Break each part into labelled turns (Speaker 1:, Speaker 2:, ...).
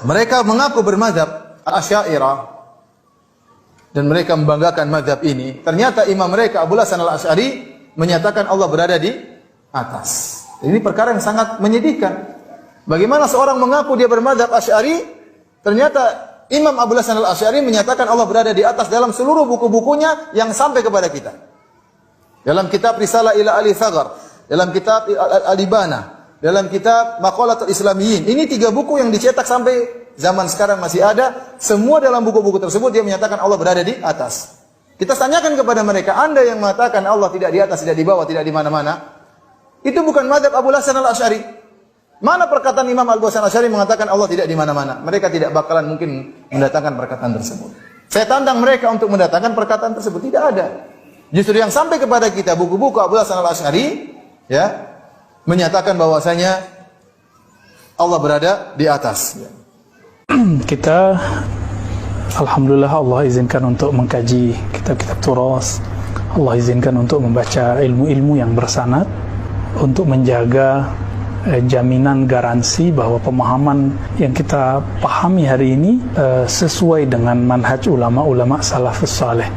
Speaker 1: Mereka mengaku bermadzhab Asy'ariyah dan mereka membanggakan mazhab ini. Ternyata imam mereka Abu Hasan Al-Asy'ari menyatakan Allah berada di atas. Ini perkara yang sangat menyedihkan. Bagaimana seorang mengaku dia bermadzhab Asy'ari, ternyata Imam Abu Hasan Al-Asy'ari menyatakan Allah berada di atas dalam seluruh buku-bukunya yang sampai kepada kita. Dalam kitab Risalah ila Ali Thaghar, dalam kitab Al-Ibana, dalam kitab Maqalatul Islamiyyin. Ini 3 buku yang dicetak sampai zaman sekarang masih ada. Semua dalam buku-buku tersebut dia menyatakan Allah berada di atas. Kita tanyakan kepada mereka, Anda yang mengatakan Allah tidak di atas, tidak di bawah, tidak di mana-mana, itu bukan mazhab Abu Hasan Al-Asy'ari. Mana perkataan Imam Abu Hasan Al-Asy'ari mengatakan Allah tidak di mana-mana? Mereka tidak bakalan mungkin mendatangkan perkataan tersebut. Saya tantang mereka untuk mendatangkan perkataan tersebut. Tidak ada. Justru yang sampai kepada kita buku-buku Abu Hasan Al-Asy'ari ya menyatakan bahwasanya Allah berada di atas.
Speaker 2: Kita alhamdulillah Allah izinkan untuk mengkaji kitab-kitab turas. Allah izinkan untuk membaca ilmu-ilmu yang bersanad untuk menjaga jaminan garansi bahwa pemahaman yang kita pahami hari ini sesuai dengan manhaj ulama-ulama salafus saleh,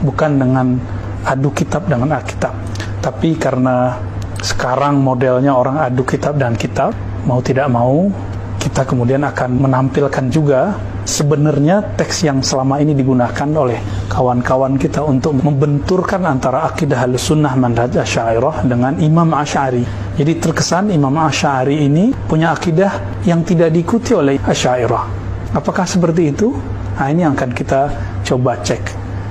Speaker 2: bukan dengan adu kitab dengan Alkitab. Tapi karena sekarang modelnya orang adu kitab dan kitab, mau tidak mau kita kemudian akan menampilkan juga sebenarnya teks yang selama ini digunakan oleh kawan-kawan kita untuk membenturkan antara akidah Ahlussunnah manhaj Asy'ariyah dengan Imam Asy'ari. Jadi terkesan Imam Asy'ari ini punya akidah yang tidak diikuti oleh Asy'ariyah. Apakah seperti itu? Nah, ini yang akan kita coba cek.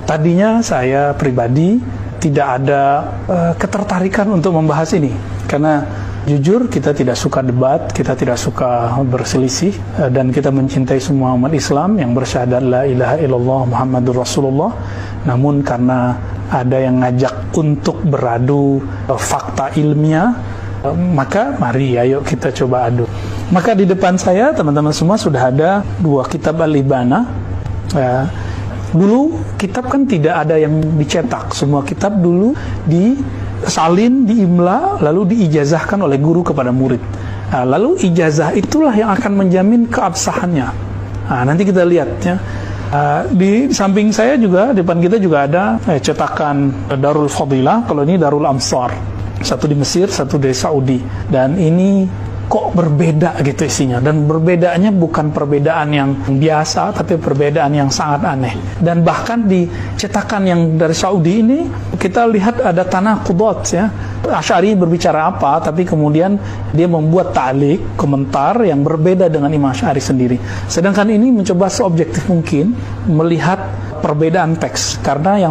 Speaker 2: Tadinya saya pribadi tidak ada ketertarikan untuk membahas ini karena jujur kita tidak suka debat, kita tidak suka berselisih, dan kita mencintai semua umat Islam yang bersyahadat la ilaha illallah Muhammadur Rasulullah. Namun karena ada yang ngajak untuk beradu fakta ilmiah, maka mari ayo kita coba adu. Maka di depan saya teman-teman semua sudah ada 2 kitab Al-Ibana. Dulu kitab kan tidak ada yang dicetak, semua kitab dulu disalin, diimla, lalu diijazahkan oleh guru kepada murid. Lalu ijazah itulah yang akan menjamin keabsahannya. Nanti kita lihat ya. Di samping saya juga, di depan kita juga ada cetakan Darul Fadilah. Kalau ini Darul Amsar, satu di Mesir, satu di Saudi. Dan ini kok berbeda gitu isinya, dan perbedaannya bukan perbedaan yang biasa, tapi perbedaan yang sangat aneh. Dan bahkan di cetakan yang dari Saudi ini kita lihat ada tanaqudat ya. Asy'ari berbicara apa, tapi kemudian dia membuat ta'liq, komentar yang berbeda dengan Imam Asy'ari sendiri. Sedangkan ini mencoba seobjektif mungkin melihat perbedaan teks, karena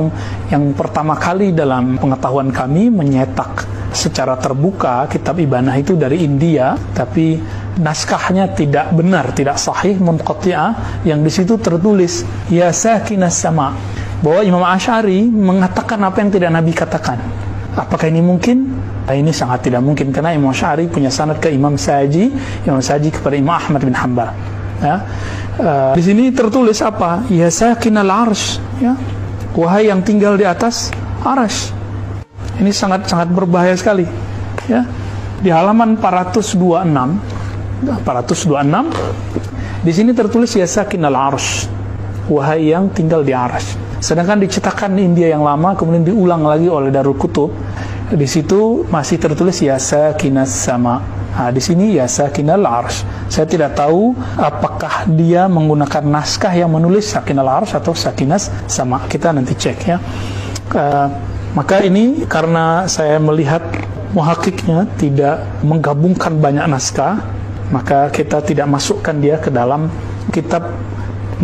Speaker 2: yang pertama kali dalam pengetahuan kami menyetak secara terbuka kitab Ibanah itu dari India, tapi naskahnya tidak benar, tidak sahih, munqati'ah, yang di situ tertulis ya sakinas sama, bahwa Imam Asy'ari mengatakan apa yang tidak Nabi katakan. Apakah ini mungkin? Ini sangat tidak mungkin, karena Imam Asy'ari punya sanad ke Imam Saji, Imam Saji kepada Imam Ahmad bin Hanbal. Ya. Di sini tertulis apa? Ya sakinal arsy, ya. Wahai yang tinggal di atas arsy. Ini sangat-sangat berbahaya sekali. Ya. Di halaman 426, di sini tertulis ya sakinal arsy, wahai yang tinggal di arsy. Sedangkan dicetakan di India yang lama kemudian diulang lagi oleh Darul Kutub, di situ masih tertulis ya sakinas sama. Di sini ya sakinal arsy. Saya tidak tahu apakah dia menggunakan naskah yang menulis sakinal arsy atau sakinas sama. Kita nanti cek ya. Maka ini karena saya melihat muhakiknya tidak menggabungkan banyak naskah, maka kita tidak masukkan dia ke dalam kitab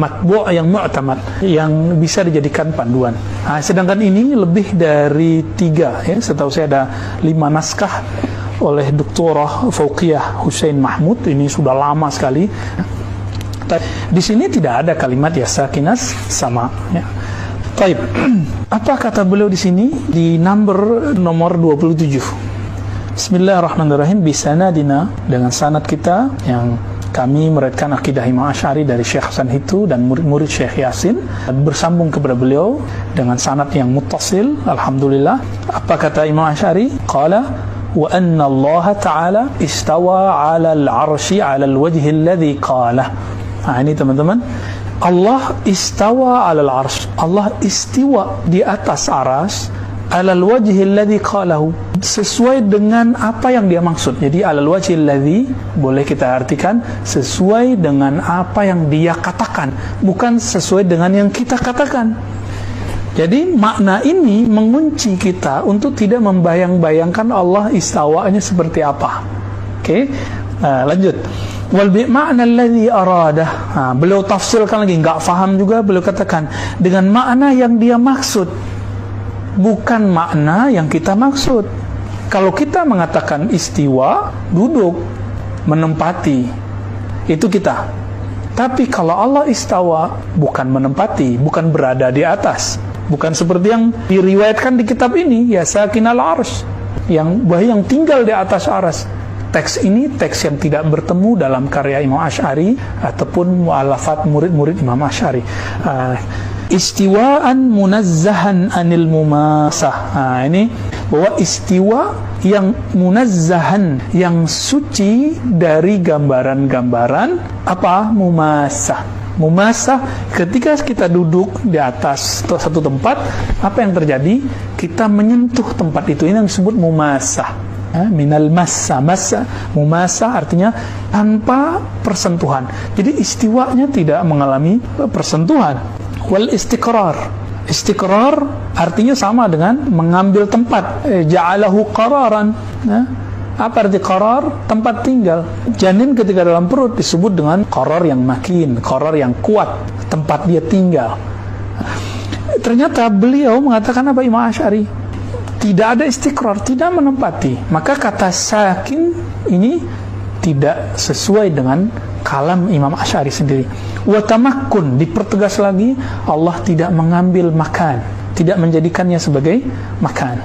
Speaker 2: matbu' yang mu'tamad, yang bisa dijadikan panduan. Sedangkan ini lebih dari 3 ya. Setahu saya ada 5 naskah oleh Doktorah Fauqiyah Hussein Mahmud. Ini sudah lama sekali. Di sini tidak ada kalimat ya sakinas sama ya. Baik. Apa kata beliau di sini di nomor 27? Bismillahirrahmanirrahim. Bisanadina, dengan sanad kita yang kami meriwayatkan akidah Imam Asy'ari dari Syekh Hasan Hitu dan murid-murid Syekh Yasin, bersambung kepada beliau dengan sanad yang muttasil. Alhamdulillah. Apa kata Imam Asy'ari? Qala wa anna Allah Ta'ala istawa 'ala al-'arsy 'ala al-wajhi alladhi qala. Nah ini teman-teman, Allah istawa alal arsh, Allah istiwa di atas aras, alal wajhi alladhi qalahu, sesuai dengan apa yang dia maksud. Jadi alal wajhi alladhi boleh kita artikan sesuai dengan apa yang dia katakan, bukan sesuai dengan yang kita katakan. Jadi makna ini mengunci kita untuk tidak membayang-bayangkan Allah istawanya seperti apa. Oke, lanjut. Wal bi ma'na alladhi aradah. Beliau tafsirkan lagi, enggak faham juga, beliau katakan dengan makna yang dia maksud, bukan makna yang kita maksud. Kalau kita mengatakan istiwa, duduk, menempati, itu kita. Tapi kalau Allah istawa, bukan menempati, bukan berada di atas, bukan seperti yang diriwayatkan di kitab ini, ya sakinal arsy, yang tinggal di atas aras. Teks ini teks yang tidak bertemu dalam karya Imam Asy'ari ataupun mu'allafat murid-murid Imam Asy'ari. Istiwaan munazzahan anil mumasah. Ini bahwa istiwa yang munazzahan, yang suci dari gambaran-gambaran apa? Mumasah. Mumasah, ketika kita duduk di atas satu tempat, apa yang terjadi? Kita menyentuh tempat itu. Ini yang disebut mumasah. Minal massa, mumasa artinya tanpa persentuhan. Jadi istiwanya tidak mengalami persentuhan. Wal istiqrar artinya sama dengan mengambil tempat. Ja'alahu qararan. Apa arti qarar? Tempat tinggal. Janin ketika dalam perut disebut dengan qarar yang makin, qarar yang kuat, tempat dia tinggal. Ternyata beliau mengatakan apa, Imam Asy'ari? Tidak ada istiqrar, tidak menempati. Maka kata sakin ini tidak sesuai dengan kalam Imam Asy'ari sendiri. Wa tamakkun, dipertegas lagi, Allah tidak mengambil makan, tidak menjadikannya sebagai makan.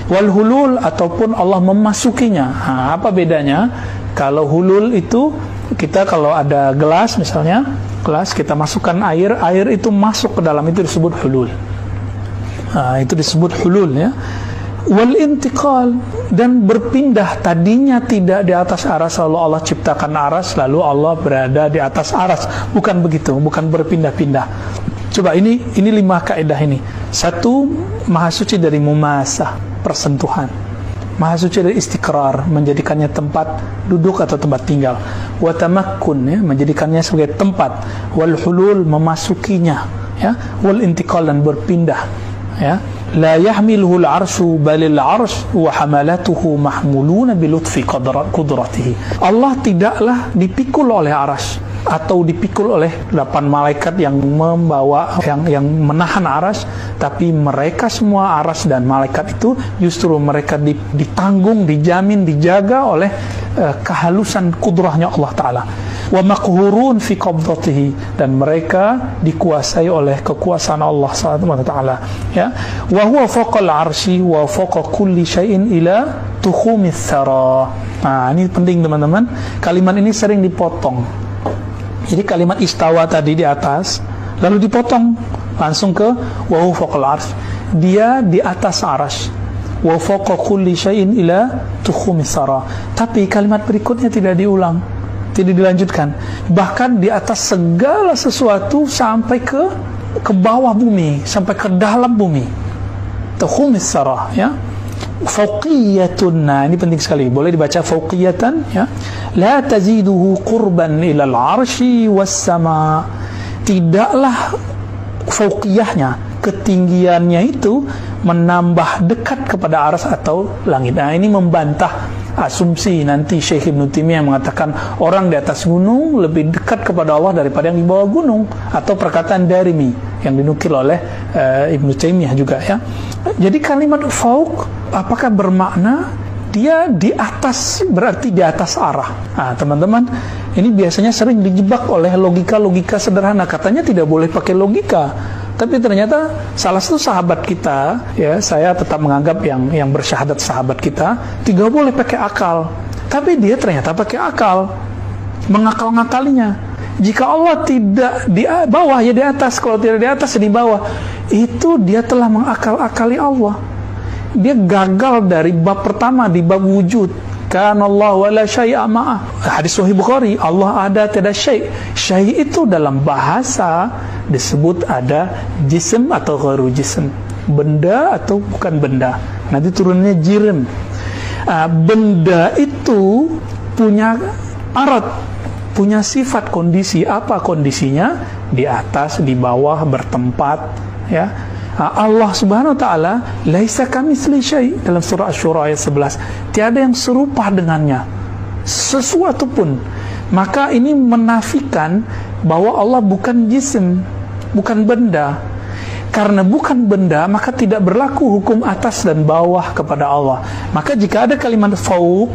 Speaker 2: Wal hulul, ataupun Allah memasukinya. Apa bedanya? Kalau hulul itu, kita kalau ada gelas misalnya, gelas kita masukkan air itu masuk ke dalam, itu disebut hulul. Itu disebut hulul, ya. Wal intiqal, dan berpindah, tadinya tidak di atas aras lalu Allah ciptakan aras lalu Allah berada di atas aras, bukan begitu, bukan berpindah-pindah. Coba ini 5 kaidah ini. 1, maha suci dari mumasah, persentuhan. Maha suci dari istiqrar, menjadikannya tempat duduk atau tempat tinggal. Wa tamakkun, ya, menjadikannya sebagai tempat. Wal hulul, memasukinya, ya. Wal intiqal, dan berpindah, ya. La yahmiluhu al-arshu balil arsh wa hamalatuhu mahmuluna bilutfi qudratihi. Allah tidaklah dipikul oleh arsy atau dipikul oleh 8 malaikat yang membawa, yang menahan arsy, tapi mereka semua, arsy dan malaikat itu justru mereka ditanggung, dijamin, dijaga oleh kehalusan kudrahnya Allah Ta'ala. Wa maqhurun fi qabdatihi, dan mereka dikuasai oleh kekuasaan Allah SWT, ya. Wa huwa fawqal arsy wa fawqa kulli syai'in ila tukhumis thara. Ini penting teman-teman. Kalimat ini sering dipotong. Jadi kalimat istawa tadi di atas lalu dipotong langsung ke wa huwa fawqal arsy. Dia di atas arsy. Wa fawqa kulli syai'in ila tukhumis thara. Tapi kalimat berikutnya tidak diulang, tidak dilanjutkan. Bahkan di atas segala sesuatu sampai ke bawah bumi, sampai ke dalam bumi. Tukhumis sarah, ya. Fawqiyatun, ini penting sekali. Boleh dibaca fawqiyatan, ya. La taziduhu qurban ilal arsy was sama. Tidaklah fawqiyahnya, ketinggiannya itu menambah dekat kepada aras atau langit. Ini membantah asumsi nanti Syekh Ibnu Taimiyah mengatakan orang di atas gunung lebih dekat kepada Allah daripada yang di bawah gunung, atau perkataan Darimi yang dinukil oleh Ibnu Taimiyah juga, ya. Jadi kalimat fauq apakah bermakna dia di atas, berarti di atas arah? Teman-teman, ini biasanya sering dijebak oleh logika-logika sederhana. Katanya tidak boleh pakai logika. Tapi ternyata salah satu sahabat kita, ya, saya tetap menganggap yang bersyahadat sahabat kita, tidak boleh pakai akal. Tapi dia ternyata pakai akal, mengakal-ngakalinya. Jika Allah tidak di bawah, ya di atas. Kalau tidak di atas, ya di bawah. Itu dia telah mengakal-akali Allah. Dia gagal dari bab pertama, di bab wujud. kana Allah wa la syai'a ma'ah. Hadis Sahih Bukhari, Allah ada tiada syai'. Syai' itu dalam bahasa disebut ada jism atau ghairu jism, benda atau bukan benda. Nanti turunnya jirim. Benda itu punya arat, punya sifat kondisi. Apa kondisinya? Di atas, di bawah, bertempat, ya. Allah Subhanahu wa taala laisa kamitsli syai' dalam surah Asy-Syura ayat 11. Tiada yang serupa dengannya sesuatu pun. Maka ini menafikan bahwa Allah bukan jisim, bukan benda. Karena bukan benda, maka tidak berlaku hukum atas dan bawah kepada Allah. Maka jika ada kalimat fauq,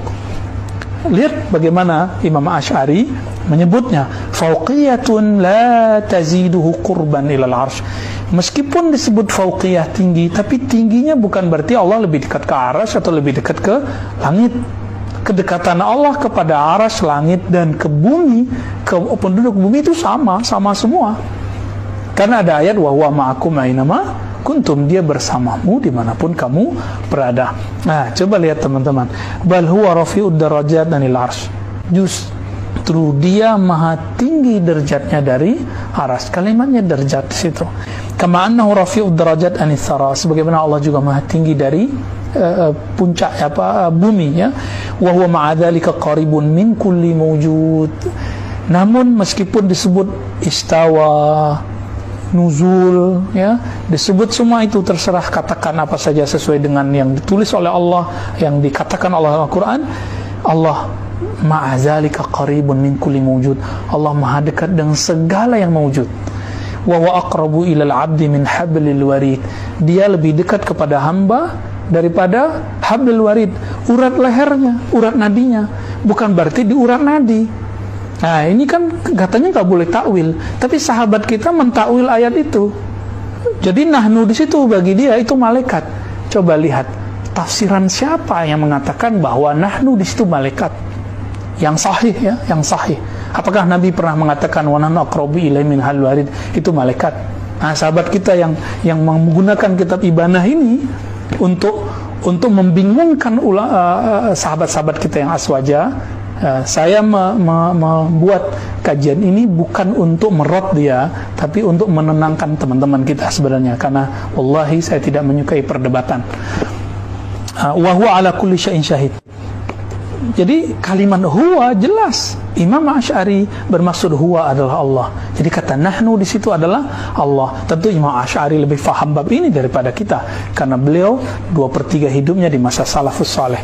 Speaker 2: lihat bagaimana Imam Asy'ari menyebutnya, fauqiyatun la taziduhu qurban ilal arsh. Meskipun disebut fauqiyah tinggi, tapi tingginya bukan berarti Allah lebih dekat ke arsy atau lebih dekat ke langit. Kedekatan Allah kepada arsy, langit, dan ke bumi, ke penduduk bumi itu sama semua. Karena ada ayat wa huwa ma'akum ainama kuntum, dia bersamamu dimanapun kamu berada. Nah, coba lihat teman-teman, bal huwa rafi'ud darajat anil arsy. Justru dia maha tinggi derajatnya dari arsy. Kalimatnya derajat di situ. Kama annahu rafi'ud darajat anis sara, sebagaimana Allah juga maha tinggi dari puncak bumi, ya. Wa huwa ma'a dzalika qaribun min kulli mawjud. Namun meskipun disebut istawa, nuzul, ya, disebut semua itu, terserah katakan apa saja sesuai dengan yang ditulis oleh Allah, yang dikatakan oleh Al-Quran. Allah ma'a dzalika qaribun min kulli mawjud. Allah maha dekat dengan segala yang mawjud. Wa huwa aqrabu ilal 'abdi min hablil warid. Dia lebih dekat kepada hamba daripada hablil warid, urat lehernya, urat nadinya. Bukan berarti di urat nadi. Nah, ini kan katanya nggak boleh takwil, tapi sahabat kita mentakwil ayat itu. Jadi nahnu di situ bagi dia itu malaikat. Coba lihat tafsiran siapa yang mengatakan bahwa nahnu di situ malaikat. Yang sahih, ya, yang sahih. Apakah Nabi pernah mengatakan wa nahnu aqrabu ilaihi min hablil warid itu malaikat? Nah, sahabat kita yang menggunakan kitab Ibanah ini untuk membingungkan sahabat-sahabat kita yang aswaja. Saya membuat kajian ini bukan untuk merot dia, tapi untuk menenangkan teman-teman kita sebenarnya, karena wallahi saya tidak menyukai perdebatan. Wa huwa ala kulli syai'in syahid. Jadi kalimat huwa jelas. Imam Asy'ari bermaksud huwa adalah Allah. Jadi kata nahnu di situ adalah Allah. Tentu Imam Asy'ari lebih faham bab ini daripada kita, karena beliau 2/3 hidupnya di masa salafus saleh.